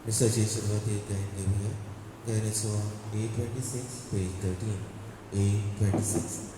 रिसर्चची सुरुवात एक गायन घेऊया. गायनाचं A26 पेज 13 A26.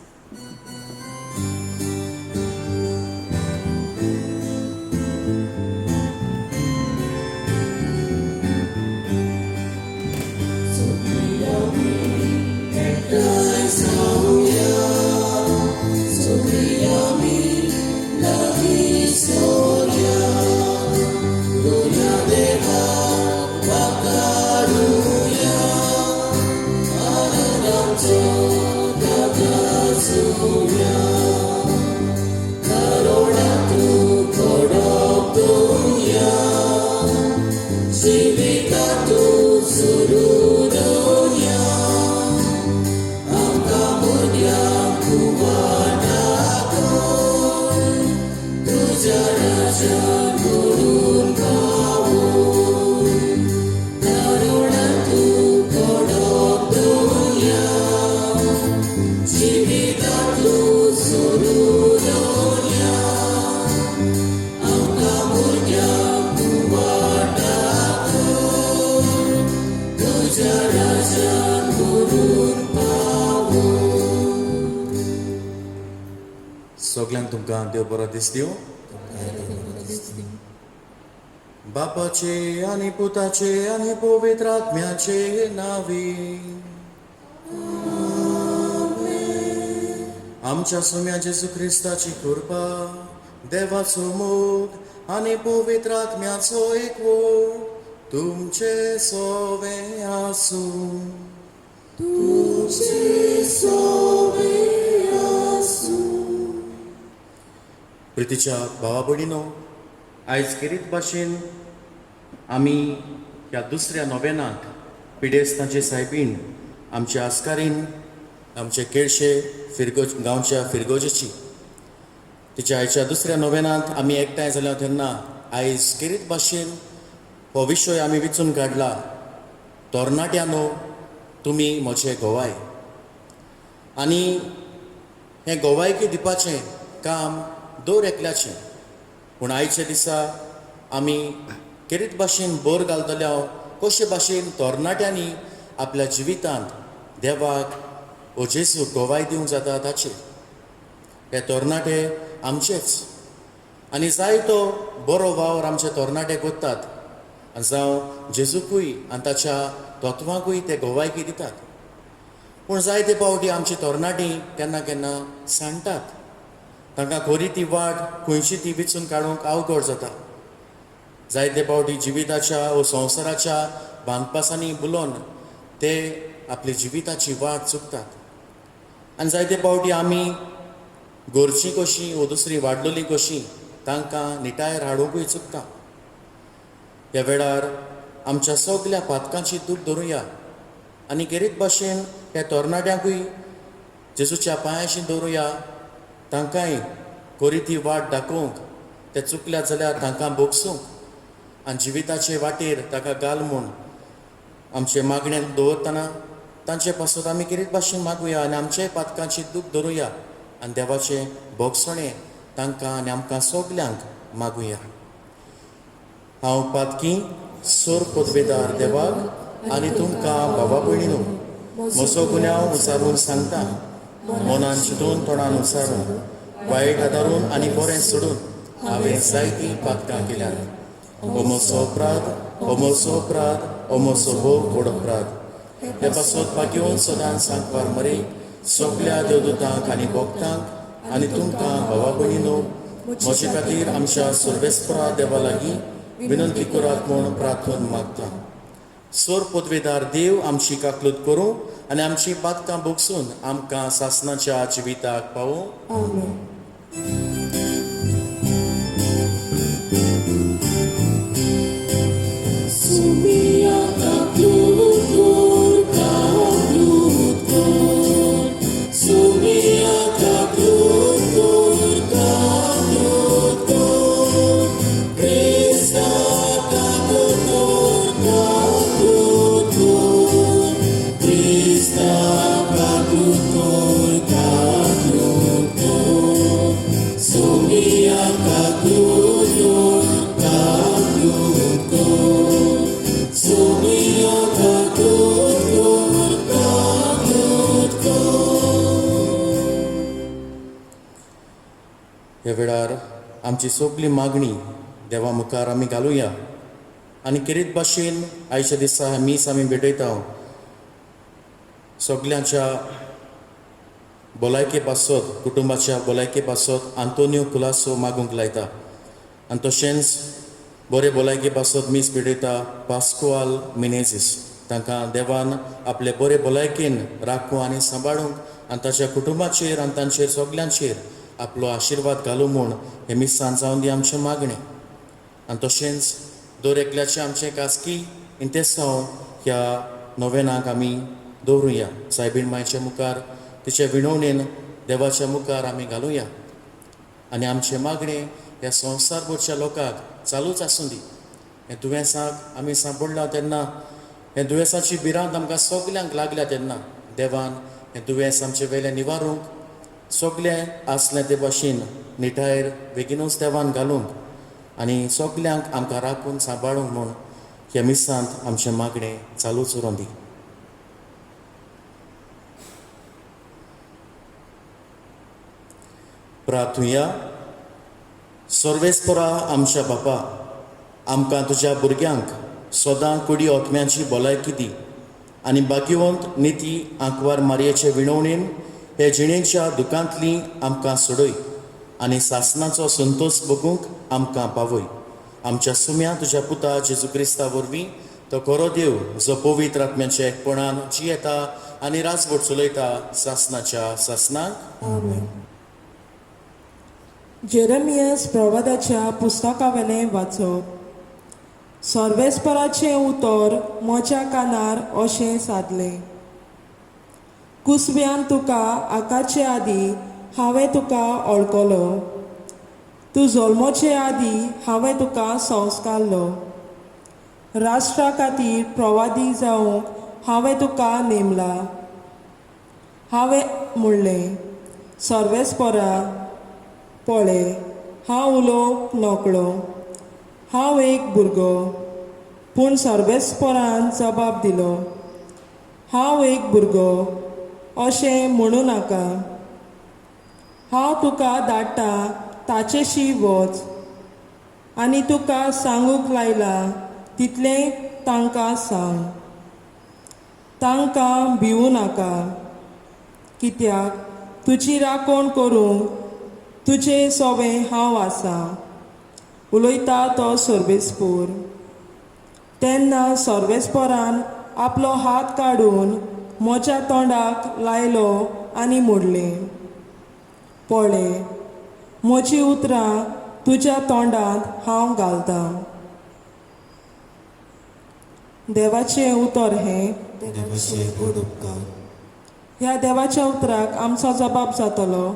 सगळ्यांक तुमकां देव बरो दीस दिवं. बापाचे आनी पुताचे आनी पवित्र आत्म्याचे नावी. आमच्या सुम्या जेजू क्रिस्ताची कृपा, देवाचो मोग आनी पवित्र आत्म्याचो एकवट तुमचे सोवे आसूं. प्रितीच्या भावा भयणीनो, आयज खेरीत भाशेन आमी ह्या दुसऱ्या नोवेनाक पिडेस्तांचे सायबीण आमच्या आस्कारीन आमचे केळशे गांवच्या फिरगोजेची तिच्या आयच्या दुसऱ्या नोवेनांत आमी एकठांय जाल्या तेन्ना आयज खेरीत भाशेन हो विशय आमी विचून काडला, तोरणाट्यानो तुमी म्हजे गोवाय. आनी हें गोवायकी दिवपाचें काम दर एकल्याचें. पूण आयच्या दिसा आमी खेरीत भाशेन बोर घालतल्या कशे भाशेन तोरणाट्यांनी आपल्या जिवितांत देवाक ओ जेजू गोवाय दिवंक जाता ताचेर. हे तोरणाटे आमचेच आनी जायतो बरो वावर आमचे तोरणाटे कोत्तात जावं जेजूकूय आनी ताच्या तत्वांकूय ते गोवायकी दितात. पूण जायते फावटी आमची तोरणाटी केन्ना केन्ना सांडटात. तांकां खरी ती वाट खंयची ती विचून काडूंक अवघड जाता. जायते फावटी जिविताच्या वा संवसाराच्या बांदपासांनी बुलोवन ते आपली जिविताची वाट चुकतात. आनी जायते फावटी आमी घरची कशी वा दुसरी वाडलोली कशी तांकां निटायर हाडूंकूय चुकता. ह्या वेळार आमच्या सगळ्या पातकांची दूख धरुया आनी खेरीत भाशेन ह्या तोरणाट्यांकूय जेजूच्या पांयाशी दवरुया. तांकांय खरी ती वाट दाखोवंक ते चुकल्यात जाल्यार तांकां बोगसूंक आनी जिविताचे वाटेर ताका घाल म्हूण आमचे मागणें दवरतना तांचे पासत आमी खेरीत भाशेन मागुया आनी आमच्याय पातकांची दूख धरुया आनी देवाचें बोगसणें तांकां आनी आमकां सगल्यांक मागुया. हांव पातकी सोर पदवेदार देवाक आनी तुमकां बाबा भयणीनो म्हजो गुन्यांव उचारून सांगता. मनान चिंतून तोंडान उचारून वायट आदारून आनी बरें सोडून हांवें जायतीं पातकां केल्यात. हो म्हजो अपराध, हो म्हजो अपराध, हो म्हजो भोव व्हड अपराध. हे पासत पाग्योवन सदांच सांगपार मरे सगल्या देवदूतांक आनी भक्तांक आनी तुमकां भावा भयणीनो म्हजे खातीर आमच्या सर्वेस्परा देवा लागीं विनंती करात म्हूण प्रार्थना मागता. सोर पदवेदार देव आमची काकलूत करूं आनी आमची पातकां बोगसून आमकां सासणाच्या जिविताक पावूं. आमेन. आमची सगळी मागणी देवा मुखार आमी घालुया आनी किरीत भाशेन आयच्या दिसा मीस आमी भेटयता सगळ्यांच्या भलायके पासत कुटुंबाच्या भलायके पासत आंतोनियो कुलासो मागूंक लायता आनी तशेंच बरे भलायके पासत मीस भेटयता पास्कुआल मिनेझीस तांकां देवान आपले बरे भलायकेन राखूं आनी सांबाळूंक आनी ताच्या कुटुंबाचेर आनी तांचेर सगळ्यांचेर आपलो आशिर्वाद घालूं म्हूण हे मिसान जावन दी आमचें मागणें आनी तशेंच दर एकल्याचें आमचें खासगी इंतेसांव ह्या नोवेनाक आमी दवरुया सायबीण मायच्या मुखार तिचे विणवणेन देवाच्या मुखार आमी घालुया आनी आमचें मागणें ह्या संवसारभरच्या लोकांक चालूच आसूं दी हे दुयेंसाक आमी सांपडला तेन्ना हे दुयेंसाची भिरांत आमकां सगल्यांक लागल्या तेन्ना देवान हें दुयेंस आमचे वेलें निवारूंक सगलें आसलें ते भाशेन निठायेर बेगीनूच देवान घालूंक आनी सगल्यांक आमकां राखून सांबाळूंक म्हूण ह्या मिसांत आमचें मागणें चालूच उरों दी प्रार्थुया सर्वेस्परा आमच्या बापा आमकां तुज्या भुरग्यांक सदां कुडी ओतम्याची भलायकी दी आनी भाग्यवंत निती आंकवार मारयेचे विणवणेन हे जिणेच्या दुखांतली आमकां सोडय आनी सासणाचो संतोश भोगूंक आमकां पावय आमच्या सुम्या तुज्या पुता जेजू क्रिस्ता वरवीं तो खरो देव जो पवित्र आत्म्याच्या एकपणान जियेता आनी राजवट चलयता सासणाच्या सासणाक आमेन. जेरेमियास प्रवादाच्या पुस्तकावेलें वाचप सर्वेस्पराचें उतर म्हज्या कानार अशें सादलें कुसब्यान तुका आकाचे आदी हांवें तुका वळखलो तूं जल्मचे आदी हांवें तुका संस्कारलो राष्ट्रा खातीर प्रवादी जावंक हांवें तुका नेमला हांवें म्हणलें सर्वेस्परा पळय हांव उलोवंक नकळो हांव एक भुरगो पूण सर्वेस्परान जबाब दिलो हांव एक भुरगो अशें म्हणूं नाका हांव तुका धाडटा ताचेशी वच आनी तुका सांगूंक लायला तितलें तांकां सांग तांकां भिवूं नाका कित्याक तुजी राखण करूंक तुजें सवें हांव आसा उलयता तो सर्वेस्पोर तेन्ना सर्वेस्पोरान आपलो हात काडून म्हज्या तोंडाक लायलो आनी म्हणलें पळय म्हजी उतरां तुज्या तोंडांत हांव घालतां देवाचें उतर हें ह्या देवाच्या उतराक आमचो जबाब जातलो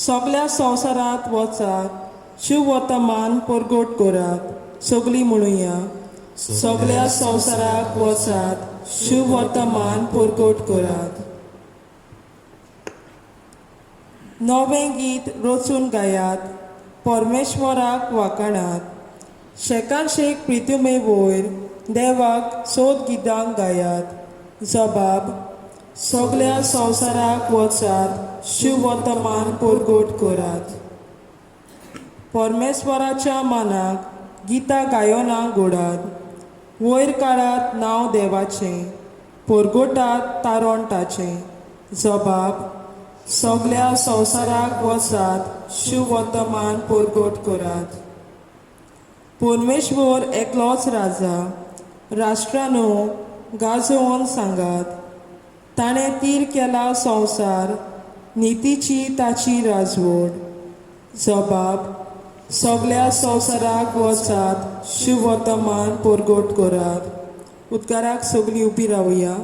सगळ्या संवसारांत वचात शुभ वर्तमान परगट करात सगळीं म्हणुया सगळ्या संवसाराक वचात शुभ वर्तमान परगट करात नवें गीत रचून गायात परमेश्वराक वाखाणात शेकान शेक प्रितुमे वयर देवाक सोद गितां गायात जबाब सगळ्या संवसाराक वचात शुभ वर्तमान परगट करात परमेश्वराच्या मानाक गितां गायना घोडात वयर काडात नांव देवाचें परगटात तारण ताचें जबाब सगळ्या संवसाराक वचात शुभ वर्तमान परगट करात परमेश्वर एकलोच राजा राष्ट्रांनो गाजोवन सांगात ताणें तीर केला संवसार नितीची ताची राजवट जबाब सगळ्या संवसाराक वचात शुभ वर्तमान परगट करात उद्गाराक सगळीं उबी रावया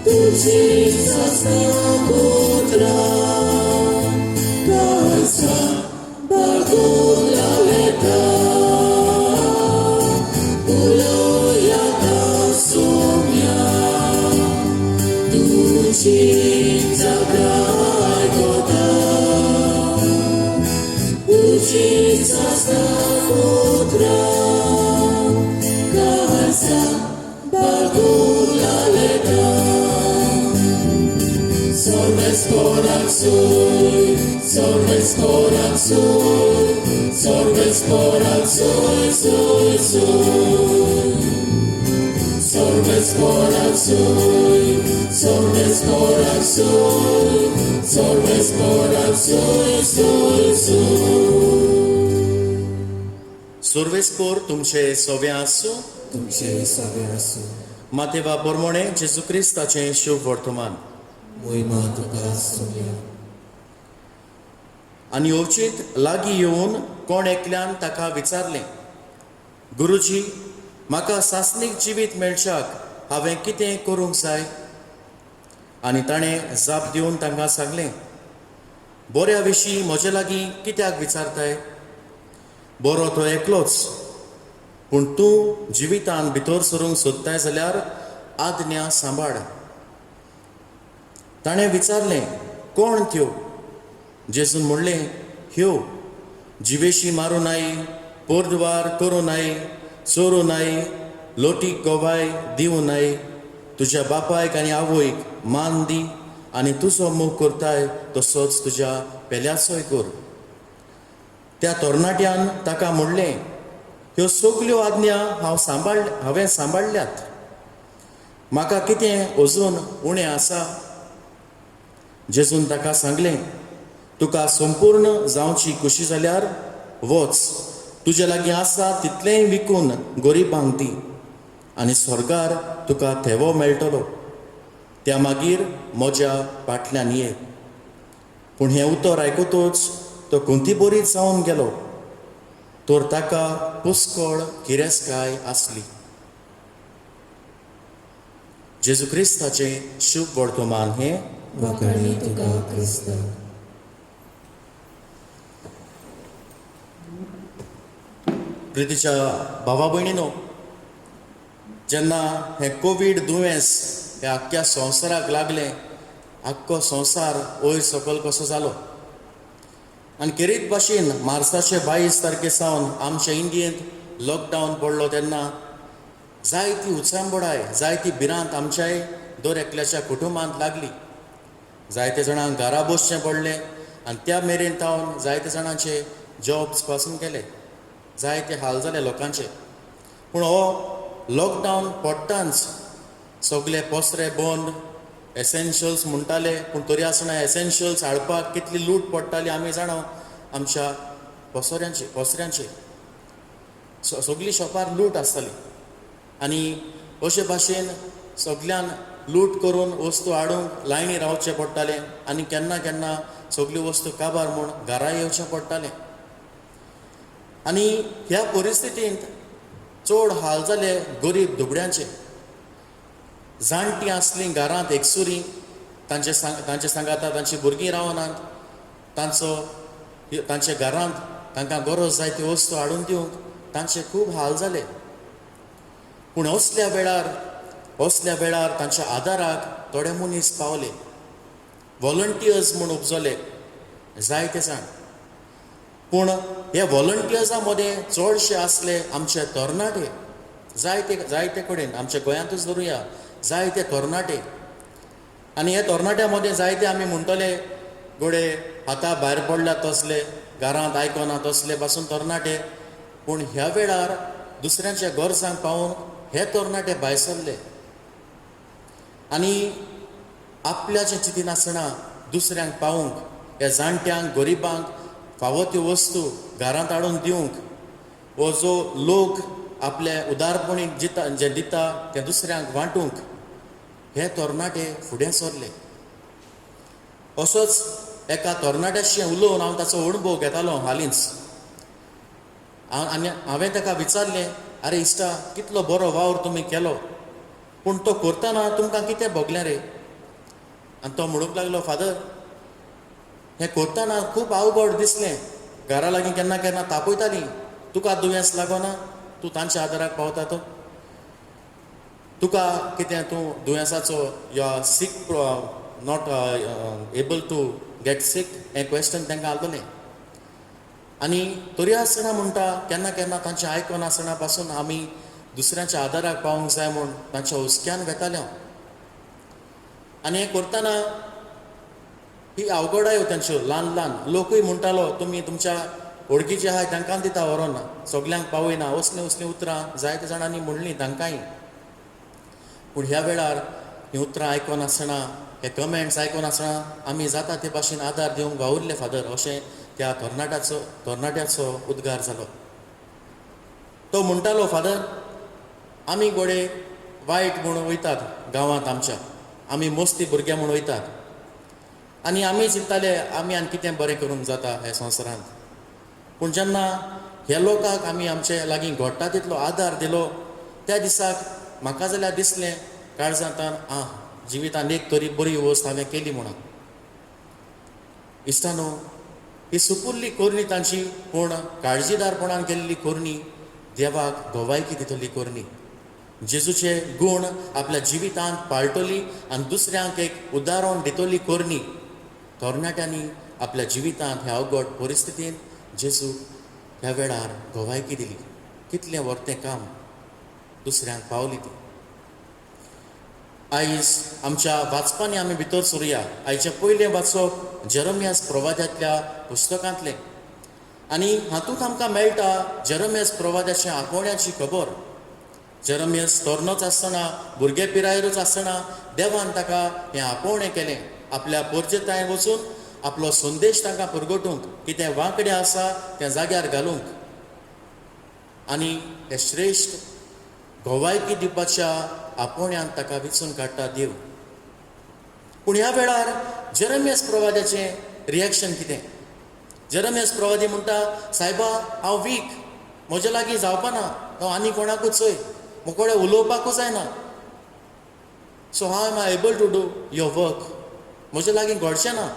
Tu सर्वेस्पोर तुमचे सोवे आसूं. तुमचे सगळे आसूं. मातेवा पोरमोणे जेजू क्रिस्ताचें शुभ वर्तमान. मोहिमा तुका सोया. आनी ओवचीत लागीं येवन कोण एकल्यान ताका विचारलें, गुरुजी, म्हाका सासणीक जिवीत मेळच्याक हांवें कितें करूंक जाय? आनी ताणें जाप दिवन तांकां सांगलें, बऱ्या विशीं म्हजे लागीं कित्याक विचारताय? बरो तो एकलोच, पूण तूं जिवितान भितर सरूंक सोदताय जाल्यार आज्ञा सांबाळ. ताणें विचारलें, कोण त्यो? जेजून म्हणलें, ह्यो: जिवेशी मारूं नाय, पोरदुवार करूं नाय, चोरूं नाय, लोटीक गोवाय दिवं नाय, तुज्या बापायक आनी आवयक मान दी, आनी तुजो मोग करताय तसोच तुज्या पेल्याचोय कर. त्या तरणाट्यान ताका म्हणलें, ह्यो सगल्यो आज्ञा हांवें सांबाळल्यात. म्हाका कितें अजून उणें आसा? जेजून ताका सांगलें, तुका संपूर्ण जावची कुशी जाल्यार वच, तुजे लागीं आसा तितलेंय विकून गरीबांक दी, आनी स्वर्गार तुका थेवो मेळटलो. त्या मागीर म्हज्या फाटल्यान ये. पूण हें उतर आयकूतच तो कुंतीबोरीत जावन गेलो. तर ताका पुस्कळ किरेसकाय आसली. जेजू क्रिस्ताचें शुभ वर्तमान हें. वखणी तुका क्रिस्त. प्रितीच्या भावा भयणीनो, जेन्ना हें कोवीड दुयेंस हें आख्ख्या संवसाराक लागलें, आख्खो संवसार वयर सकयल कसो जालो. आनी खेरीत भाशेन मार्चाचे 22 तारखे सावन आमच्या इंडियेंत लॉकडावन पडलो तेन्ना जायती उचांबडाय, जायती भिरांत आमच्याय दर एकल्याच्या कुटुंबांत लागली. जायते जाणांक घरा बसचें पडलें आनी त्या मेरेन तावन जायते जाणांचे जॉब्स पासून गेले. जायते हाल जाले लोकांचे. पूण हो लॉकडावन पडटाच सगळे पसरे बंद, एसेन्शियल्स म्हणटाले, पूण तरी आसतना एसेन्शियल्स हाडपाक कितली लूट पडटाली आमी जाणा. आमच्या पसऱ्यांचे सगळी शॉपार लूट आसताली. आनी अशे भाशेन सगळ्यान लूट करून वस्तू हाडूंक लायनी रावचें पडटालें आनी केन्ना केन्ना सगळ्यो वस्तू काबार म्हूण घरा येवचें पडटालें. आनी ह्या परिस्थितींत चड हाल जाले गरीब दुबड्यांचे. जाणटीं आसलीं घरांत एकसुरी, तांचे सांगाता तांचीं भुरगीं रावनात, तांचे घरांत तांकां गरज जाय ती वस्तू हाडून दिवंक तांचे खूब हाल जाले. पूण असल्या वेळार तांच्या आदाराक थोडे मनीस पावले. वॉलंटियर्स म्हूण उपजले जायते जाण. पूण ह्या वॉलंटियर्सां मदें चडशे आसले आमचे तरणाटे. जायते कडेन आमच्या गोंयांतूच धरुया, जायते तरणाटे. आनी हे तरणाट्या मदें जायते आमी म्हणटले गोडे आतां भायर पडल्यात तसले, घरांत आयकना तसले पासून तरणाटे. पूण ह्या वेळार दुसऱ्यांच्या गरजांक पावून हे तरणाटे भायर सरले आनी आपल्याचें चिंतिनासतना दुसऱ्यांक पावूंक, ह्या जाणट्यांक गरिबांक फावो त्यो वस्तू घरांत हाडून दिवंक, हो जो लोक आपले उदारपणीक जे दिता तें दुसऱ्यांक वांटूंक हे तरणाटे फुडें सरले. असोच एका तरणाट्याशी उलोवन हांव ताचो अणभव घेतालो हालींच. आनी हांवें ताका विचारलें, आरे इश्टा, कितलो बरो वावर तुमी केलो, पूण तो करतना तुमकां कितें भोगलें रे? आनी तो म्हणूंक लागलो, फादर हें करतना खूब अवघड दिसलें. घरा लागीं केन्ना केन्ना तापयतालीं, तुका दुयेंस लागना, तूं तांच्या आदाराक पावता तो, तुका कितें तूं दुयेंसाचो you are sick not able to get sick, हें क्वेश्चन तांकां आसलें. आनी तरी आसतना म्हणटा केन्ना केन्ना तांचें आयकनासतना पासून आमी दुसऱ्यांच्या आदाराक पावूंक जाय म्हूण तांच्या हुस्क्यान घेताले हांव. आनी हें करतना ही अवघडायो तांच्यो ल्हान ल्हान. लोकूय म्हणटालो तुमी तुमच्या ओळखी जे आहाय तांकां दिता व्हरोन, सगल्यांक पावयना. असलीं असलीं उतरां जायत्या जाणांनी म्हणलीं तांकांय. पूण ह्या वेळार हीं उतरां आयकनासतना, हे कमेंट्स आयकनासतना आमी जाता ते भाशेन आदार दिवंक वावुरले फादर, अशें त्या तरणाट्याचो उद्गार जालो. तो म्हणटालो, फादर आमी गोडे वायट म्हूण वयतात गांवांत आमच्या, आमी मोस्ती भुरगे म्हूण वयतात आनी आमी चिंतताले आमी आनी कितें बरें करूंक जाता ह्या संवसारांत. पूण जेन्ना हे लोकांक आमी आमचे लागीं घोडटा तितलो आदार दिलो, त्या दिसाक म्हाका जाल्यार दिसलें काळजांतान, जिवितांत एक तरी बरी वस्त हांवें केली म्हणून. इश्टानो, ही सुपुल्ली कोरणी तांची, पूण काळजीदारपणान केल्ली कोरणी देवाक घोवायकी दितली कोरणी. जेजूचे गूण आपल्या जिवितांत पाळटली आनी दुसऱ्यांक एक उदाहरण दितली कोरणी. तरणाट्यांनी आपल्या जिवितांत ह्या अवघड परिस्थितींत जेजूक ह्या वेळार घोवायकी दिली. कितलें व्हडलें काम दुसऱ्यांक पावली ती. आयज आमच्या वाचपांनी आमी भितर सरुया. आयचें पयलें वाचप जेरेमियास प्रवाद्यांतल्या पुस्तकांतलें. आनी हातूंत आमकां मेळटा जेरेमियास प्रवाद्याचे आपोवण्याची खबर. जेरेमियास तरनोच आसतना, भुरगे पिरायेरूच आसतना देवान ताका हें आपोवणें केलें. आपल्या परजेताय वचून आपलो संदेश तांकां परगटूंक, कितें वांकडें आसा तें जाग्यार घालूंक आनी हे श्रेश्ठ घोवायकी दिवपाच्या आपोवण्यांत ताका वेंचून काडटा देव. पूण ह्या वेळार जेरेमियास प्रवाद्याचें रिएक्शन कितें? जेरेमियास प्रवादी म्हणटा, सायबा हांव वीक, म्हजे लागीं जावपाना, हांव आनी कोणाकूच चोय, म्हकोडे उलोवपाकूच जायना. So how am I able to do your work, म्हजे लागीं घडचें ना.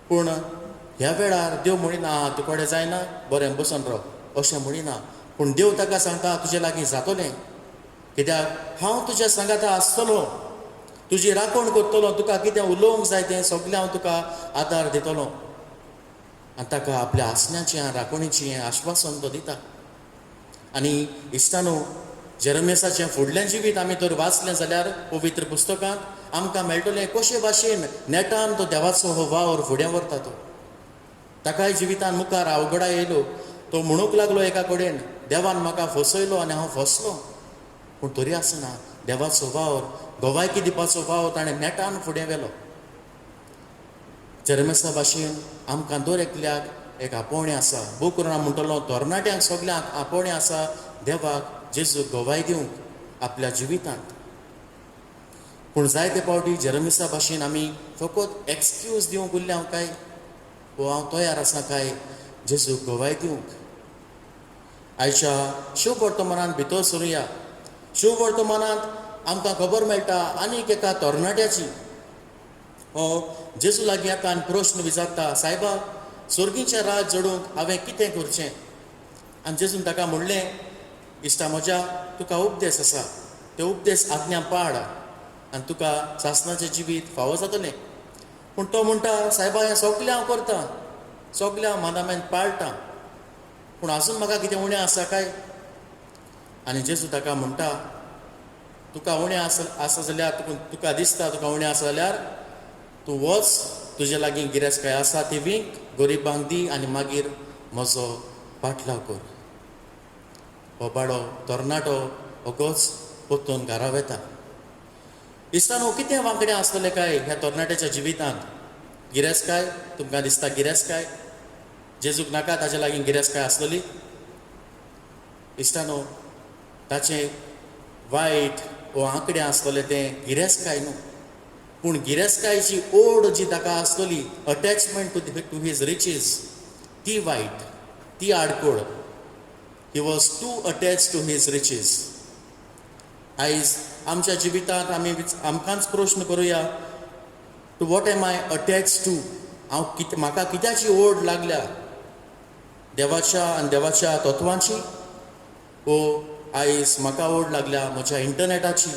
पूण ह्या वेळार देव म्हणिना तुकोडे जायना, बरें बसून राव, अशें म्हणिना. पूण देव ताका सांगता तुजे लागीं जातलें, कित्याक हांव तुज्या सांगाता आसतलो, तुजी राखण करतलो, तुका कितें उलोवंक जाय तें सगलें हांव तुका आदार दितलो. आनी ताका आपल्या आसण्याचें राखणेचें आश्वासन तो दिता. आनी इश्टानो, जेरेमियासाचें फुडलें जिवीत आमी तर वाचलें जाल्यार पवित्र पुस्तकांत आमकां मेळटलें कशे भाशेन नेटान तो देवाचो हो वावर फुडें व्हरता. तो ताकाय जिवितांत मुखार अवघडाय येयल्यो. तो म्हणूंक लागलो एका कडेन, देवान म्हाका फसयलो आनी हांव फसलो. पूण तरी आसतना देवाचो वावर, घोवायकी दिवपाचो वावर ताणें नेटान फुडें व्हेलो. जेरेमियासा भाशेन आमकां दर एकल्याक एक आपोवणें आसा. बुकुरान म्हणटलो तरणाट्यांक सगल्यांक आपोवणें आसा देवाक जेजू घोवाय दिवंक आपल्या जिवितांत. पूण जायते फावटी जेरेमियासा भाशेन आमी फकत एक्सक्यूज दिवंक उरले हांव काय, वो हांव तयार आसा काय जेजूक घोवाय दिवंक. आयच्या शिव वर्तमानांत भितर सरुया. शिव वर्तमानांत आमकां खबर मेळटा आनीक एका तरणाट्याची. हो जेजू लागीं येता आनी प्रश्न विचारता, सायबा सर्गीचें राज जडूंक हांवें कितें करचें? आनी जेजून ताका म्हणलें, इश्टा म्हज्या, तुका उपदेश आसा, ते उपदेश आज्ञा पाड आनी तुका सासणाचें जिवीत फावो जातलें. पूण तो म्हणटा, सायबा हें सगलें हांव करतां, सगलें हांव मानामेंत पाळटां, पूण आजून म्हाका कितें उणें आसा काय? आनी जेजू ताका म्हणटा, तुका उणें आसा जाल्यार, तुका दिसता तुका उणें आसा जाल्यार तूं वच, तुजे लागीं गिरेस्तकाय आसा ती वीक, गरिबांक दी आनी मागीर म्हजो पाटलाव कर. हो बाडो तरणाटो ओगोच पोत्तून घरा वेता. इश्टानो, कितें वांकडें आसतलें काय ह्या तरणाट्याच्या जिवितांत? गिरेस्तकाय, तुमकां दिसता गिरेस्तकाय? जेजूक नाका ताचे लागीं गिरेस्तकाय आसतली? इश्टानो, ताचें वायट वो आंकडें आसतलें तें गिरेस्तकाय न्हू, पूण गिरेस्तकायची ओड जी ताका आसतली, अटॅचमेंट टू हीज रिचीज, ती वायट, ती आडकोड. He was to attach to his riches. आयज आमच्या जिवितांत आमी आमकांच प्रश्न करुया, to what am I attach to. म्हाका कित्याची ओड लागल्या, देवाच्या आनी देवाच्या तत्वांची, वो आयज म्हाका ओड लागल्या म्हज्या इंटरनेटाची,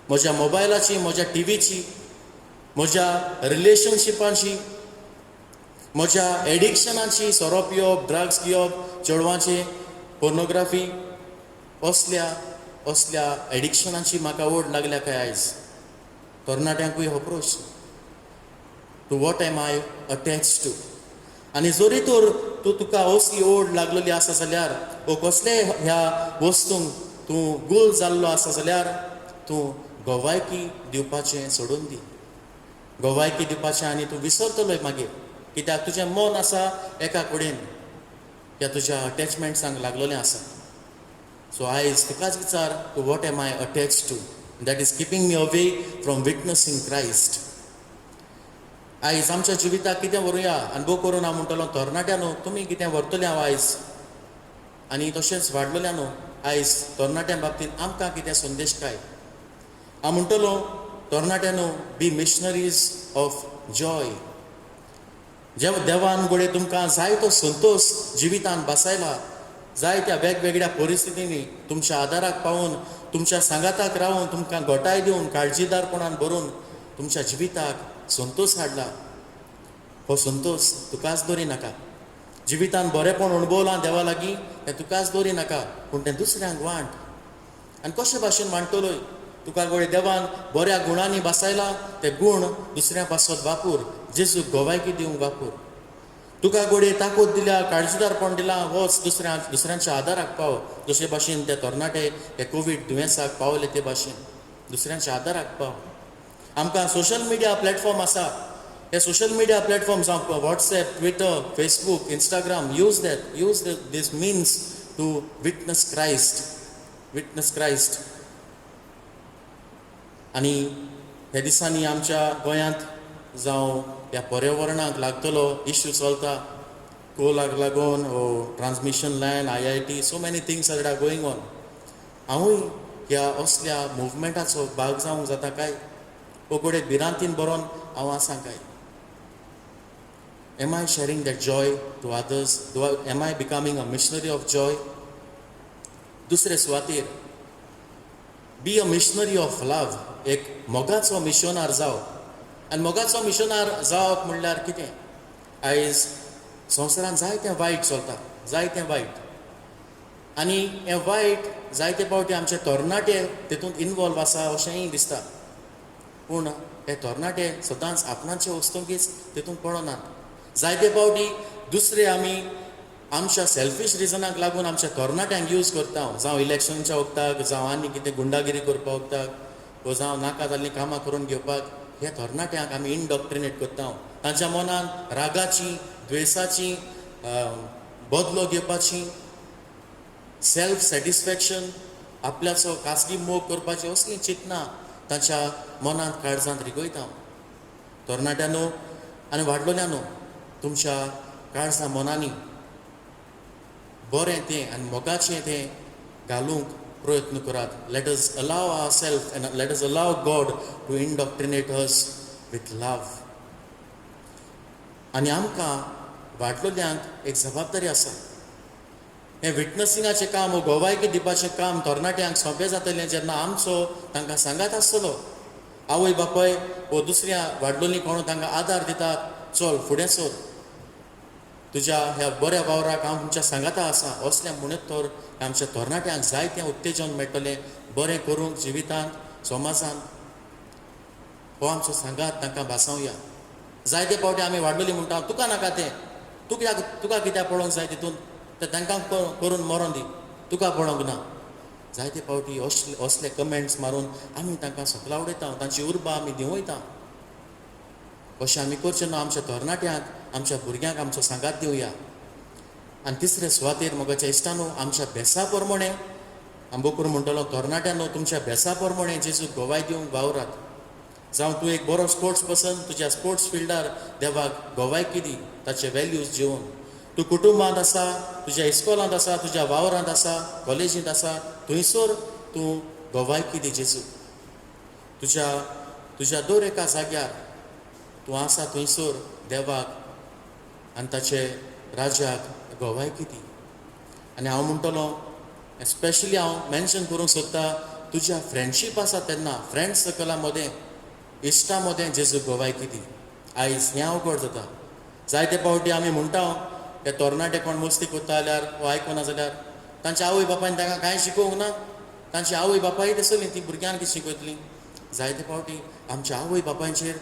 म्हज्या मोबायलाची, म्हज्या टीव्हीची, म्हज्या रिलेशनशिपांची, म्हज्या एडिक्शनाची, सोरो पिवप, ड्रग्स घेवप, चेडवांची पोर्नोग्राफी, असल्या एडिक्शनांची म्हाका ओड लागल्या काय आयज. तरणाट्यांकूय हो प्रश्न, to what am I attach to. आनी जरी तर तुका असली ओड लागलेली आसा जाल्यार, वो कसले ह्या वस्तूंक तूं गुल जाल्लो आसा जाल्यार तूं गोवायकी दिवपाचें सोडून दी. गोवायकी दिवपाचें आनी तूं विसरतलोय मागीर, कित्याक तुजें मन आसा एका कडेन, त्या तुज्या अटॅचमेंट्सांक लागलेलें आसा. सो आयज तुकाच विचार, to what am I attach to, that is keeping me away from witnessing Christ. आयज आमच्या जिविताक कितें व्हरूया. अनुभव करून हांव म्हणटलो, तरणाट्यांनो तुमी कितें व्हरतले हांव आयज, आनी तशेंच वाडलेल्यानो आयज तरणाट्यां बाबतींत आमकां कितें संदेश काय. हांव म्हणटलो, तरणाट्यांनो बी मिशनरीज ऑफ जॉय. जे देवान घोडे तुमकां जायतो संतोश जिवितान बसयला, जायत्या वेगवेगळ्या परिस्थितींनी तुमच्या आदाराक पावून, तुमच्या सांगाताक रावून, तुमकां घोटाय दिवन, काळजीदारपणान भरून तुमच्या जिविताक संतोष हाडला. हो संतोष तुकाच दवरी नाका. जिवितान बरेपण अणभवलां देवा लागीं तें तुकाच दवरी नाका, पूण तें दुसऱ्यांक वांट. आनी कशे भाशेन वांटतलोय, तुका घोडे देवान बऱ्या गुणांनी बसयला, ते गूण दुसऱ्या पासत वापूर, जेजूक गोवायकी दिवंक वापूर. तुका घोडे ताकद दिल्या, काळजीदारपण दिलां, होच दुसऱ्यांच्या आदाराक पाव. जशे भाशेन ते तरणाटे हे कोवीड दुयेंसाक पावले ते भाशेन दुसऱ्यांच्या आदाराक पाव. आमकां सोशल मिडिया प्लॅटफॉर्म आसा, हे social media platforms WhatsApp, Twitter, Facebook, Instagram, use these means to witness Christ. आनी ह्या दिसांनी आमच्या गोंयांत जावं ह्या पर्यावरणाक लागतलो इश्यू चलता, कोलाक लागून, transmission line, IIT, so many things that are going on. हांवूय ह्या असल्या मुवमेंटाचो भाग जावंक जाता काय, वो घोडे भिरांतीन बरोवन हांव आसां काय. Am I sharing that joy to others? Am I becoming a missionary of joy? दुसरे सुवातेर, बी अ मिशनरी ऑफ लव. एक मोगाचो मिशनार जाव. आनी मोगाचो मिशनार जावप म्हणल्यार कितें? आयज संवसारान जायतें वायट चलता, जायतें वायट. आनी हें वायट जायते फावटी आमचे तरणाटे तितूंत इनवॉल्व आसा अशेंय दिसता. पूण हे तरणाटे सदांच आपणाचे वस्तूंकीच तितूंत पडनात. जायते फावटी दुसरे आमी आमच्या सेल्फीश रिजनाक लागून आमच्या तरणाट्यांक यूज करता, जावं इलेक्शनच्या वखदाक, जावं आनी कितें गुंडागिरी करपा वखदाक, वा जावं नाका जाल्लीं कामां करून घेवपाक. हे तरणाट्यांक आमी इनडॉक्ट्रिनेट करता. तांच्या मनान रागाची, द्वेसाची, बदलो घेवपाची, सेल्फ सॅटिस्फॅक्शन, आपल्याचो खासगी मोग करपाची असलीं चिंतनां तांच्या मनांत, काळजांत रिगयता. तरणाट्यांनो आनी वाडलोल्यांनो, तुमच्या काळजा मनांनी बरें तें आनी मोगाचें तें घालूंक प्रयत्न करात. Let us allow ourselves and let us allow God to indoctrinate us with love. आनी आमकां वाडलोल्यांक एक जबाबदारी आसा. हें विटनसिंगाचें काम, वो गोवायकी दिवपाचें काम तरणाट्यांक सोंपें जातलें जेन्ना आमचो तांकां सांगात आसतलो. आवय बापाय वो दुसऱ्या वाडलोलीं कोण तांकां आदार दितात, चल फुडें सर, तुज्या ह्या बऱ्या वावराक हांव तुमच्या सांगाता आसा. असलें म्हणत तर आमच्या तरणाट्यांक जायतें उत्तेजन मेळटलें बरें करूंक जिवितांत, समाजांत. हो आमचो सांगात तांकां भासावया. जायते फावटी आमी वाडलोलीं म्हणटा, तुका नाका तें, तुका कित्याक पळोवंक जाय तितून, तें तांकां करून मरोन दी, तुका पळोवंक ना. जायते फावटी असले कमेंट्स मारून आमी तांकां सकला उडयता, तांची उर्बा आमी दिवं वयता. अशें आमी करचें ना. आमच्या तरणाट्यांक, आमच्या भुरग्यांक आमचो सांगात दिवया. आनी तिसरे सुवातेर मोगाच्या इश्टांनो, आमच्या भेसा प्रमाणे हांव करून म्हणटलो, तरणाट्यांनो तुमच्या भेसा प्रमाणे जेजू गोवाय दिवंक वावरात. जावं तूं एक बरो स्पोर्ट्स पर्सन, तुज्या स्पोर्ट्स फिल्डार देवाक गोवायकी दी, ताचे व्हॅल्यूज जिवन. तूं कुटुंबांत आसा, तुज्या इस्कॉलांत आसा, तुज्या वावरांत आसा, कॉलेजींत आसा, थंयसर तूं गोवायकी दी जेजू. तुज्या दर एका जाग्यार तूं आसा थंयसर देवाक आनी ताचे राजाक गोवायकी दी. आनी हांव म्हणटलो एस्पेशली हांव मेन्शन करूंक सोदता तुज्या फ्रेंडशीप आसा तेन्ना फ्रेंड सर्कला मदें इश्टां मदें जेजू गोवायकी दी. आयज हें अवघड जाता. जायते फावटी आमी म्हणटा ते तरणाटे कोण मस्ती करता जाल्यार वो आयकना जाल्यार तांच्या आवय बापायन तांकां कांय शिकोवंक ना. तांची आवय बापाय तसली ती भुरग्यांक कितें शिकयतलीं. जायते फावटी आमच्या आवय बापायचेर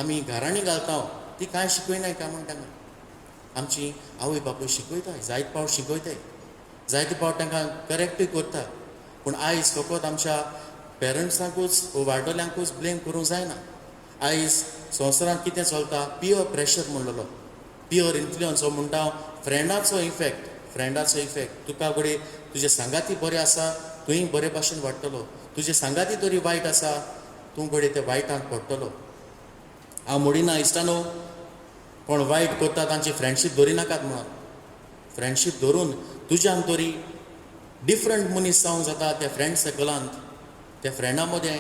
आमी घराणी घालता ती कांय शिकयनाय काय म्हण तांकां. आमची आवय बापूय शिकयताय, जायते फावट शिकयताय, जायते फावट तांकां करेक्टूय करता. पूण आयज फकत आमच्या पेरंट्सांकूच वो वाडोल्यांकूच ब्लेम करूंक जायना. आयज संवसारांत कितें चलता पियर प्रेशर म्हणलेलो, पियर इन्फ्लुयन्स हो म्हणटा फ्रेंडाचो इफेक्ट. तुका घडये तुजे सांगाती बरे आसा तुंय बरे भाशेन वाडटलो, तुजे सांगाती तरी वायट आसा तूं घडये ते वायटांत पडटलो. हांव म्हणिना इश्टानो कोण वायट करता तांची फ्रेंडशीप धरिनाकात म्हणून. फ्रेंडशीप धरून तुज्यान तरी डिफरंट मनीस जावंक जाता त्या फ्रेंड सर्कलांत. त्या फ्रेंडा मदें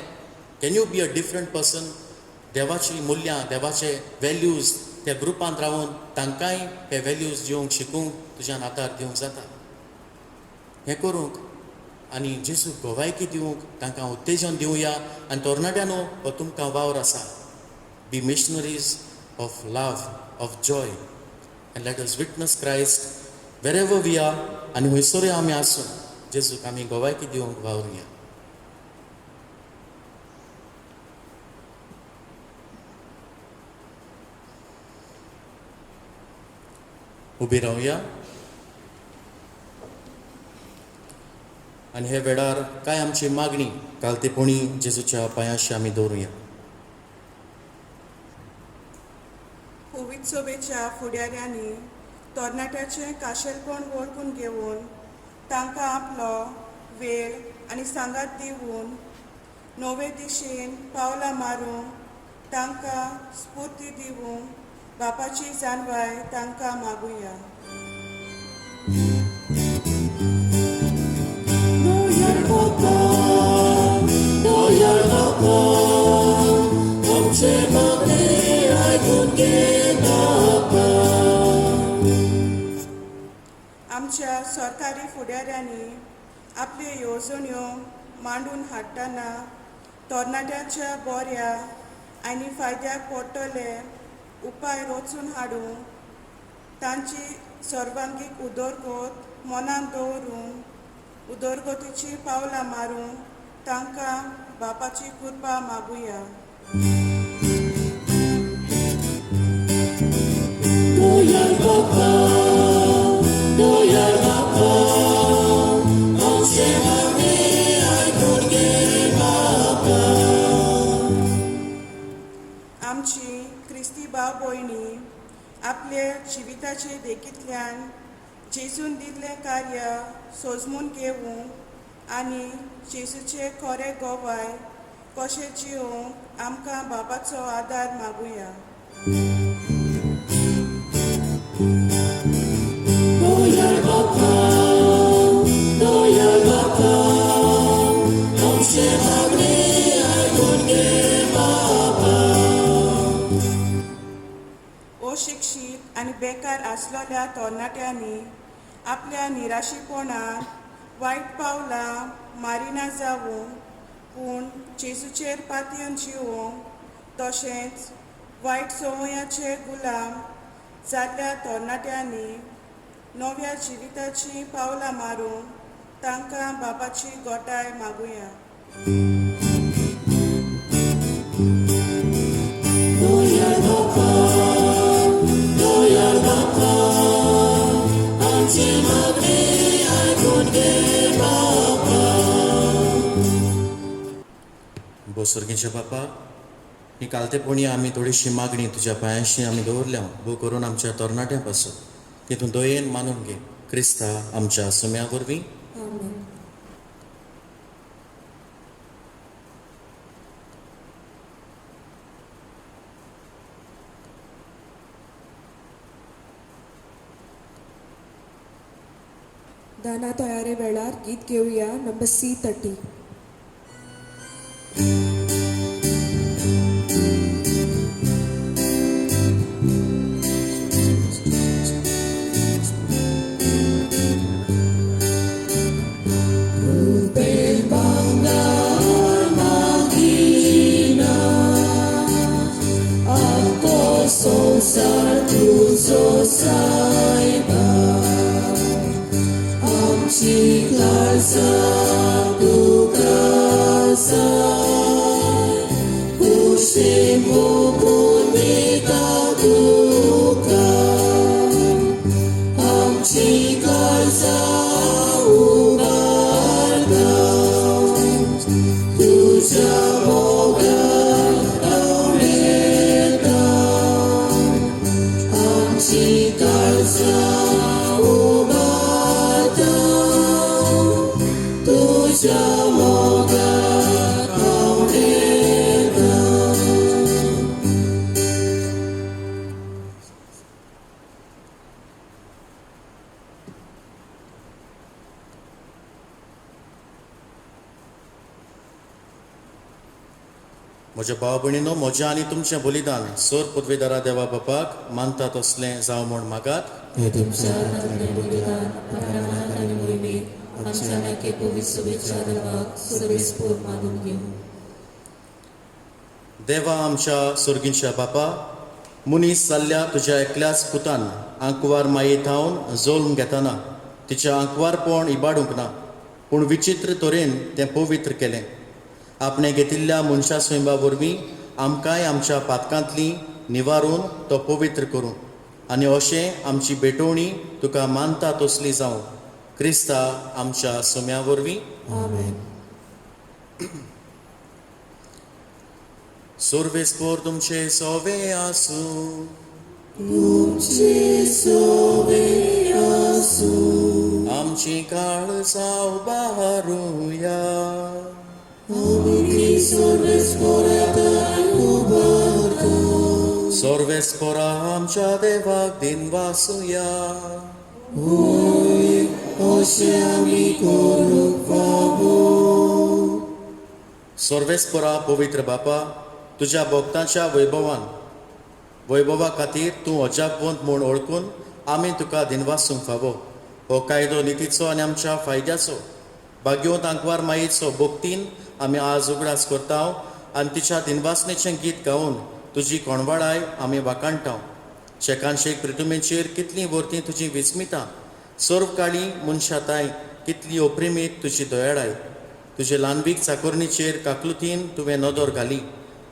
can you be a different person. देवाची मुल्यां देवाचे वेल्यूज त्या ग्रुपांत रावून तांकांय हे वेल्यूज दिवंक शिकूंक तुज्यान आदार दिवंक जाता. हें करूंक आनी जेजू गोवायकी दिवंक तांकां उत्तेजन दिवया. आनी तरणाट्यानो हो तुमकां वावर आसा. Be missionaries of love, of joy, and let us witness Christ wherever we are. आनी खंयसरूय आमी आसूं जेजूक आमी गोवायकी दिवंक वावरुया. उबी रावया आनी हे वेळार कांय आमची मागणी कालतेपणी जेजूच्या पांयाशी आमी दवरुया. कोवीड सोबेच्या फुडाऱ्यांनी तरणाट्याचें खाशेलपण वळखून घेवन तांकां आपलो वेळ आनी सांगात दिवन नवे दिशेन पावलां मारूंक तांकां स्फूर्ती दिवंक बापाची जानवाय तांकां मागुया. आमच्या सरकारी फुडाऱ्यांनी आपल्यो येवजण्यो मांडून हाडटना तरणाट्यांच्या बऱ्या आनी फायद्याक पडटले उपाय रचून हाडूंक तांची सर्वांगीक उदरगत मनांत दवरून उदरगतीची पावलां मारूंक तांकां बापाची कृपा मागुया. आमची क्रिस्ती भाव भयणी आपले जिविताचे देखींतल्यान जेजून दिल्लें कार्य सोजमून घेवंक आनी जेजूचे खरें गोवाय कशें जिवंक आमकां बापाचो आदार मागुया. अशिक्षीत आनी बेकार आसलेल्या तरणाट्यांनी आपल्या निराशीपणान वायट पावलां मारिना जावूं पूण जेजूचेर पातयेवन जिवंक तशेंच वायट संवयाचे गुलाम जाल्ल्या तरणाट्यांनी नव्या जिविताची पावलां मारूंक तांकां बापाची गोठाय मागुया. बोसुर्गेच्या बापा ही कालतेपणी आमी थोडीशी मागणी तुज्या पांयाशी आमी दवरल्या भू करून आमच्या तरणाट्यां पासून तितून दयेन मानून घे. क्रिस्ता आमच्या सुम्या वरवीं. दाना तयारे वेळार गीत घेऊया नंबर C30. संवसार तुजो सायबा आमची काळजां तुका जाय कुशीन मोगून दिता तुका आमची काळजां उबारता तुज्या मोगान आवडेता आमची काळजां उबारता तुज्या मोगान आवडेता. म्हज्या भाव भयणीनो, म्हजें आनी तुमचें बलिदान सोर पदवेदारा देवा बापाक मानता तसलें जावं म्हूण मागात. हे तुमच्या हातांतलें बलिदान प्राणाक आनी मोहिमेक आमच्या नाके पवित्र विचारवाक सर्वेस्पोर मानून घेवं. देवा आमच्या सुर्गीच्या बापा, मनीस जाल्ल्या तुज्या एकल्याच पुतान आंकवार मायेत हावन जोल्म घेतना तिचें आंकवारपण इबाडूंक ना, पूण विचित्र तरेन तें पवित्र केलें. आपणे घेतिल्ल्या मनशा स्वयंबा वरवीं आमकांय आमच्या पातकांतलीं निवारून तो पवित्र करूं आनी अशें आमची भेटवणी तुका मानता तसली जावं. क्रिस्ता आमच्या सोम्या वरवीं. आमेन. सोर्वेस्पोर तुमचे सोवे आसूं. तुमचे सोवे आसूं. आमची काळजां उबारूया. आमी सर्वेस्पोरांत उबारता. सोर्वेस्पोरा आमच्या देवाक दिनवासुया. होय, अशें आमी करूंक फावो. सोर्वेस्पोरा पवित्र बापा, तुज्या भक्तांच्या वैभवा खातीर तूं अजापवंत म्हूण ओळखून आमी तुका दिनवासूंक फावो. हो कायदो नितीचो आनी आमच्या फायद्याचो भाग्यवंत आंकवार मायेचो भोगतीन आमी आज उगडास करता आनी तिच्या दिनवासनेचें गीत गावन तुजी कोणवाडाय आमी वाकाणटाव. शेकानशेक प्रितुमेचेर कितलीं वर्तीं तुजी विस्मितां, सर्वकाळी मनशाताय कितली ओप्रिमीत तुजी दयाळाय. तुजे ल्हानवीक चाकोरणीचेर काकलुतीन तुवें नदर घाली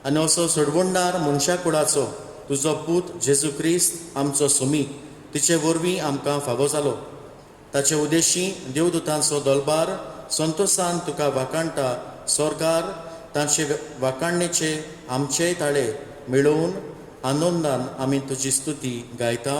आनी असो सोडवणदार मनशा कुळाचो तुजो पूत जेजू क्रिस्त आमचो सुमी तिचे वरवीं आमकां फावो जालो. ताचे उद्देशी देवदूतांचो दलबार संतोशान तुका वाकाणटा. स्वर्गार तांचे वाकाणणेचे आमचेय ताळे मेळोवन आनंदान आमी तुजी स्तुती गायता.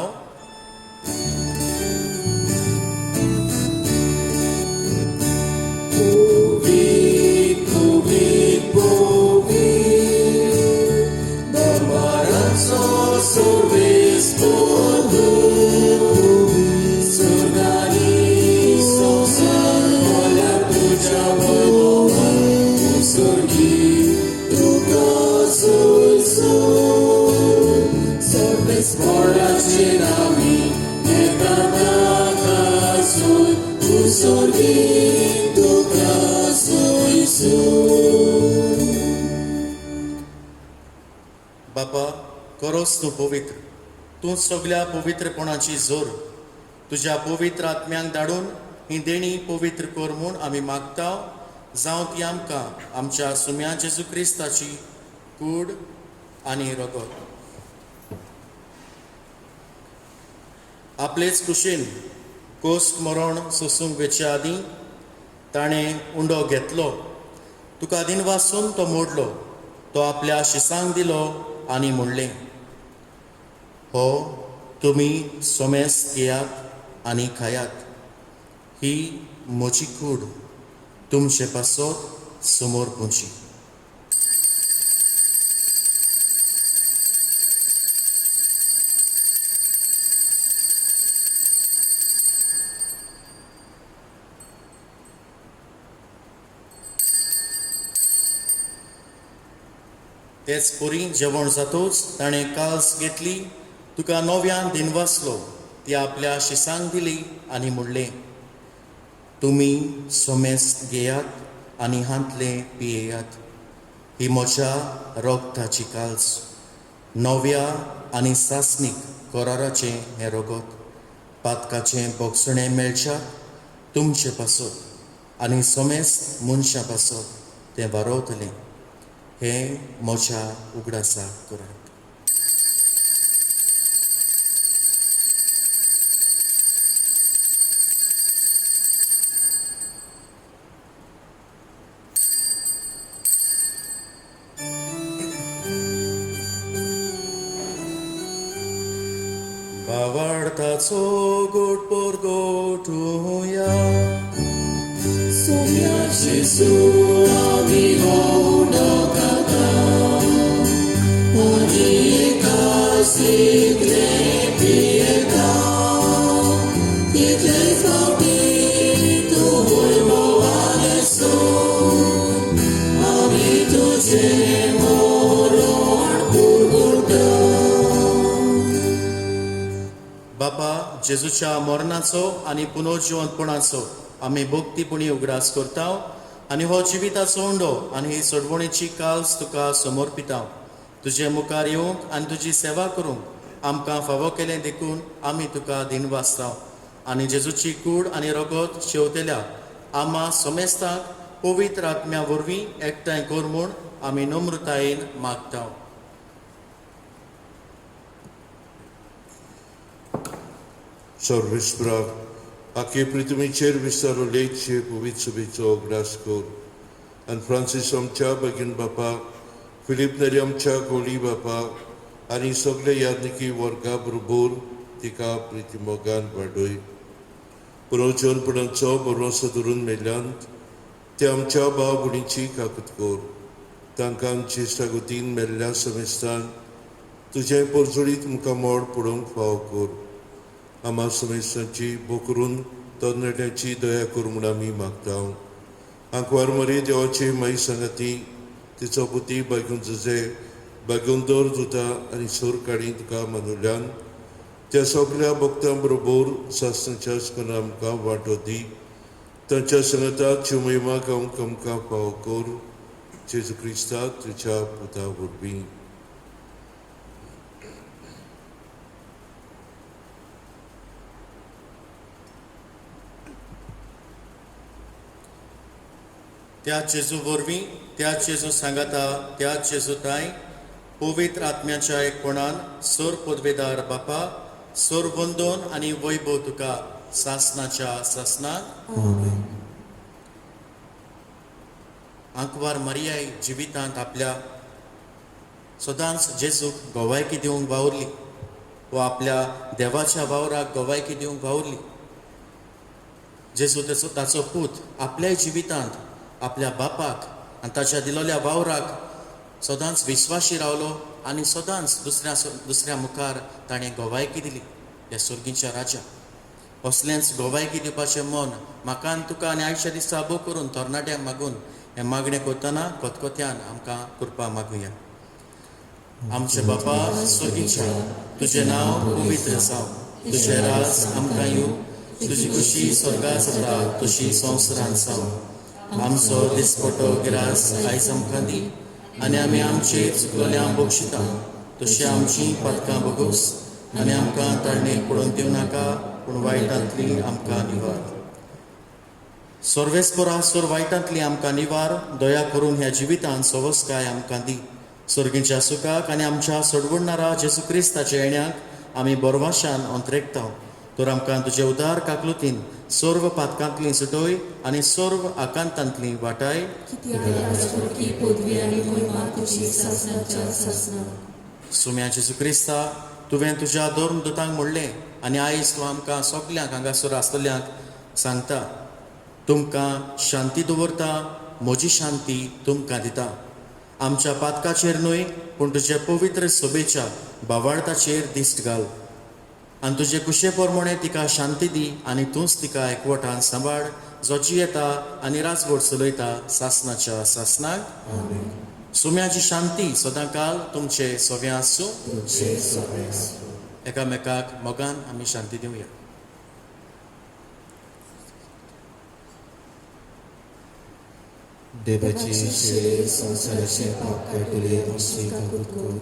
बापा, करोस तूं पवित्र. तूं सगळ्या पवित्रपणाची जोर तुज्या पवित्र आत्म्यांक धाडून ही देणी पवित्र कर म्हूण आमी मागता. जावं ती आमकां आमच्या सुम्या जेजू क्रिस्ताची कूड आनी रगत. आपलेच कुशीन कोस्ट मरण सोसूंक वेचे आदीं ताणें उंडो घेतलो. तुका दिनवासून तो मोडलो. तो आपल्या शिसांक दिलो आनी म्हणलें, हो तुमी सोमेस घेयात आनी खायात. ही म्हजी कूड तुमचे पासत समोर पोंची. तेच पुरी जेवण जातूच ताणें कास घेतली, तुका नव्यान दिनवासलो. ती आपल्या शिसांक दिली आनी म्हणलें, तुमी सोमेस घेयात आनी हांतले पियेयात. ही म्हज्या रोगताची काल्स. नव्या आनी सासणीक कोराराचें हें रगत पातकाचें बोगसणें मेळच्या तुमचे पासत आनी सोमेस्त मनशां पासत तें वारोवतलें हें म्हज्या उगडासाक करात. Vavartaco gut por gotuja. Sumia Jesu ami odokata Onika sigre pieta Itle fapitu huimo adesso Ami tuje moron purgurta बापा जेजूच्या मरणाचो आनी पुनर्जिवंतपणाचो आमी भक्तीपणी उगडास करता आनी हो जिविताचो उंडो आनी ही सोडवणेची काल्स तुका समर्पिता. तुजे मुखार येवंक आनी तुजी सेवा करूंक आमकां फावो केलें देखून आमी तुका दिनवासता आनी जेजूची कूड आनी रगत शेवतेल्या आमा सोमेस्ताक पवित्र आत्म्या वरवीं एकठांय कर म्हूण आमी नम्रतायेन मागता. सर्वेस्पराक आखे पृथ्वीचेर विस्तारलेचे पवित्र सभेचो अग्रास कर आनी फ्रांसीस आमच्या बेगीन बापाक फिलीप नेरी आमच्या गोली बापाक आनी सगळे यादनिकी वर्गा बरोबर तिका प्रिती मोगान वाडय. पुनर्जीवनपणाचो भरवंसो धरून मेल्यांत ते आमच्या भाव भयणीची काकूत कर. तांकां चेष्टागतीन मेल्ल्या समेस्तान तुजें परजोडीत मुखार मोड पडोवंक फाव कर. आमा समेस्तांची बोकरून तरणाट्याची दया कर म्हूण आमी मागता. आंकवार मरे देवाचे माई सांगाती तिचो पुती बागून झुजे बागून दर जुता आनी सोर काडी तुका मानुल्यान त्या सगळ्या भक्तां बरोबर सासणाच्या आसकन आमकां वांटो दी. तांच्या संगताक शिवमहिमा गावंक आमकां फाव कर. जेजू क्रिस्ता तुज्या पुता वरवीं. त्या जेजू वरवीं त्या जेजू सांगाता त्या जेजू ताई पवित्र आत्म्याच्या एकपणान सोर पदवेदार बापा सोर वंदन आनी वैभव तुका सासणाच्या सासणाक आंकवार मरियाय जिवितांत आपल्या सदांच जेजूक गोवायकी दिवंक वावुरली वा आपल्या देवाच्या वावराक गोवायकी दिवंक वावुरली. जेजू ताचो पूत आपल्याय जिवितांत आपल्या बापाक आनी ताच्या दिलोल्या वावराक सदांच विस्वाशी रावलो आनी सदांच दुसऱ्या मुखार ताणें गोवायकी दिली. ह्या सुर्गीच्या राजा असलेंच गोवायकी दिवपाचें मन म्हाका आनी तुका आनी आयच्या दिसा बो करून तरणाट्यांक मागून हें मागणें करतना कोतकोत्यान आमकां करपा मागुया. आमचे बापा सुर्गीच्या तुजें नांव पवित्र जावं. तुजें राज आमकां येवं. तुजी खुशी स्वर्गांत जाता तशी संवसारांत जावं. आमचो दिसपटो गिरास आयज आमकां दी आनी आमी आमचे चुकलोल्यांक बक्षिता तशी आमची पातकां बगूस आनी आमकां ताळणेक पडोवन दिवं नाका पूण वायटांतली आमकां निवार. सर्वेस्परा सोर वायटांतली आमकां निवार. दया करून ह्या जिवितांत सवस्काय आमकां दी. सर्गीच्या सुखाक आनी आमच्या सोडवणारा जेजू क्रिस्ताच्या येण्याक आमी बरवाशान अंतरेकता. तर आमकां तुजे उदार काकलुतीन सर्व पातकांतली सुटोय आनी सर्व आकांतांतली वाटाय. की पदवी आनी महिमा तुजी सासणाच्या सासणाक सुम्या जेजू क्रिस्ता तुवें तुज्या दोन दुतांक म्हणलें आनी आयज तूं आमकां सगल्यांक हांगासर आसतल्यांक सांगता तुमकां शांती दवरता. म्हजी शांती तुमकां दिता. आमच्या पातकाचेर न्हय पूण तुजे पवित्र सभेच्या बावार्थाचेर दिश्ट घाल आनी तुजे कुशे प्रमाणे तिका शांती दी आनी तूंच तिका एकवटान सांबाळ जो जियेता आनी राजवट चलयता सासणाच्या सासणाक. सुम्याची शांती सदांकाल तुमचे सोव्या आसूं. एकामेकाक मोगान आमी शांती दिवया. देवाची संसाराचे पाप काडले आमची काकूत कर.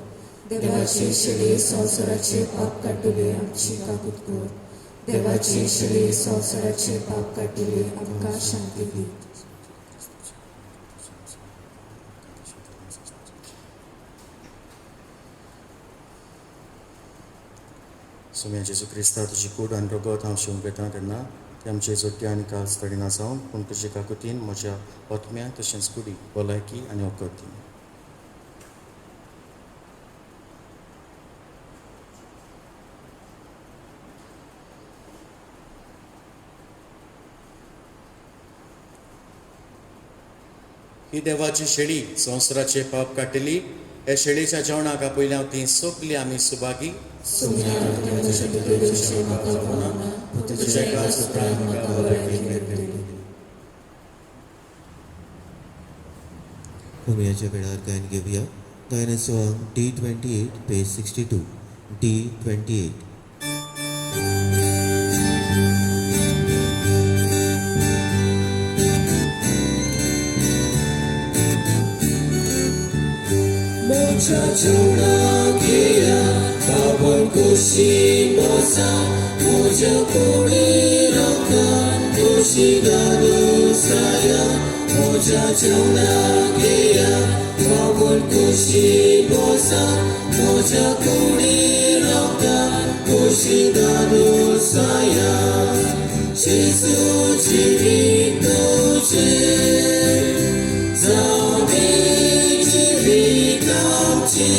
देवाचे शेळे संवसाराचे पाप काटिले आमची काकूत कर. देवाचे शेळे संवसाराचे पाप काटिले आमकां शांती दी. सुम्या जेजू क्रिस्ता तुजी कूड आनी रगत हांव शिवूंक येता तेन्ना ते आमचे जोडटे आनी कास तडीना जावन पूण तुजे काकुतीन म्हज्या ओतम्याक तशेंच कुडी भलायकी आनी वखद दी. ही देवाची शेळी संवसाराचे पाप काटिली. हे शेळीच्या जेवणाक पयलीं हांव ती सोंपली आमी सुभागी. होमियाच्या वेळार गायन घेवया. गायनाचो अंक D28 पेज 62. D28. मोच्या जेवणाक येया पावन कुशी बसा. मोच्या कोळी रकान कुशी घालू साया. मोच्या जेवणाक येया पावन कुशी बसा. मोच्या कोळी रकान कुशी घालू साया. जेजू जिवीत तुझे जावे जिवीत आमचे.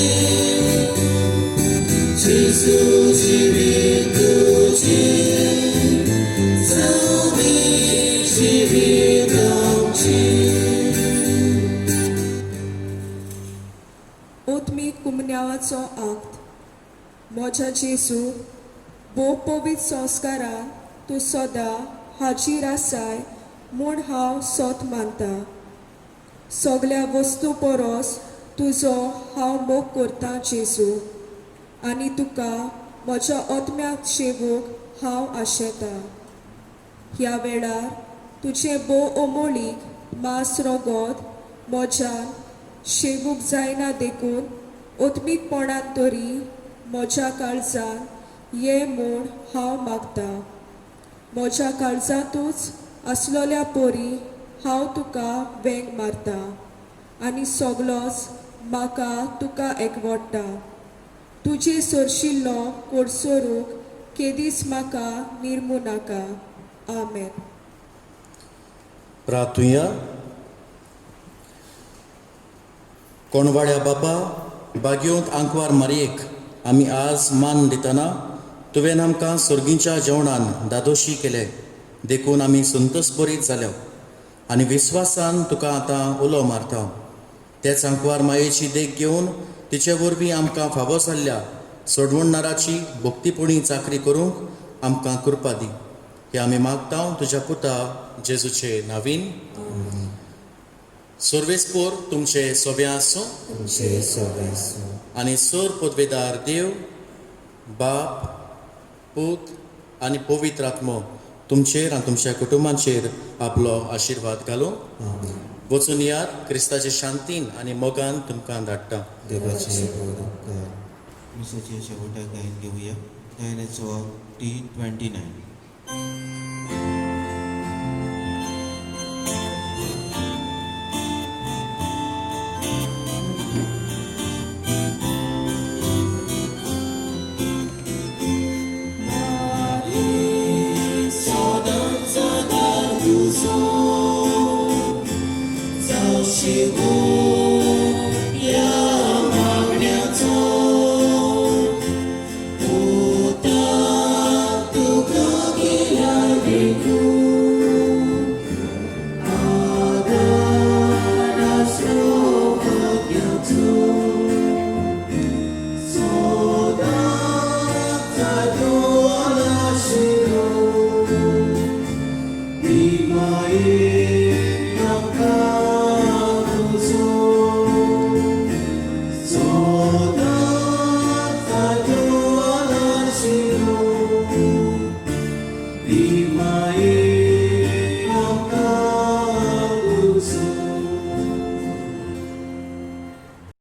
जेजू जिवीत तुझे जावे जिवीत आमचे. ओतमीक कुमन्यावाचो आक्त. म्हज्या जेजू भोव पवित्र संस्कारान तूं सदां हाजीर आसाय म्हूण हांव सोत मानता. सगळ्या वस्तू परस तुजो हांव मोग करतां जेजू आनी तुका म्हज्या ओतम्याक शेवूंक हांव आशेतां. ह्या वेळार तुजें भोव अमोलीक मांस रगत म्हज्यान शेवूंक जायना देखून ओतमीकपणान तरी म्हज्या काळजान ये म्हूण हांव मागतां. म्हज्या काळजांतूच आसलोल्या पोरी हांव तुका वेंग मारता आनी सगलोच म्हाका तुका एकवडटा. तुजे सरशिल्लो कोडसरूक केदीस म्हाका निर्मू नाका. आमेन. प्रार्थुया. कोणवाड्या बापा बागयोंत आंकवार मारयेक आमी आज मान दितना तुवें आमकां सर्गीच्या जेवणान दादोशी केले देखून आमी संतोश बरीत जाल्या आनी विस्वासान तुका आतां उलो मारता. तेच आंकवार मायेची देख घेवन तिचे वरवीं आमकां फावो जाल्ल्या सोडवणदाराची भक्तीपुणी चाकरी करूंक आमकां कृपा दी. हे आमी मागता तुज्या पुता जेजूचे नांवीन. सर्वेस्पोर तुमचे सोबे आसूं आनी सोर पदवेदार देव बाप पूत आनी पवित्र आत्मो तुमचेर आनी तुमच्या कुटुंबांचेर आपलो आशिर्वाद घालूं. वचून यार क्रिस्ताचे शांतीन आनी मोगान तुमकां धाडटा. देवाचे उपकार. मिसाच्या शेवटाक गायन घेवया. गायनाचो अंक D29. Be my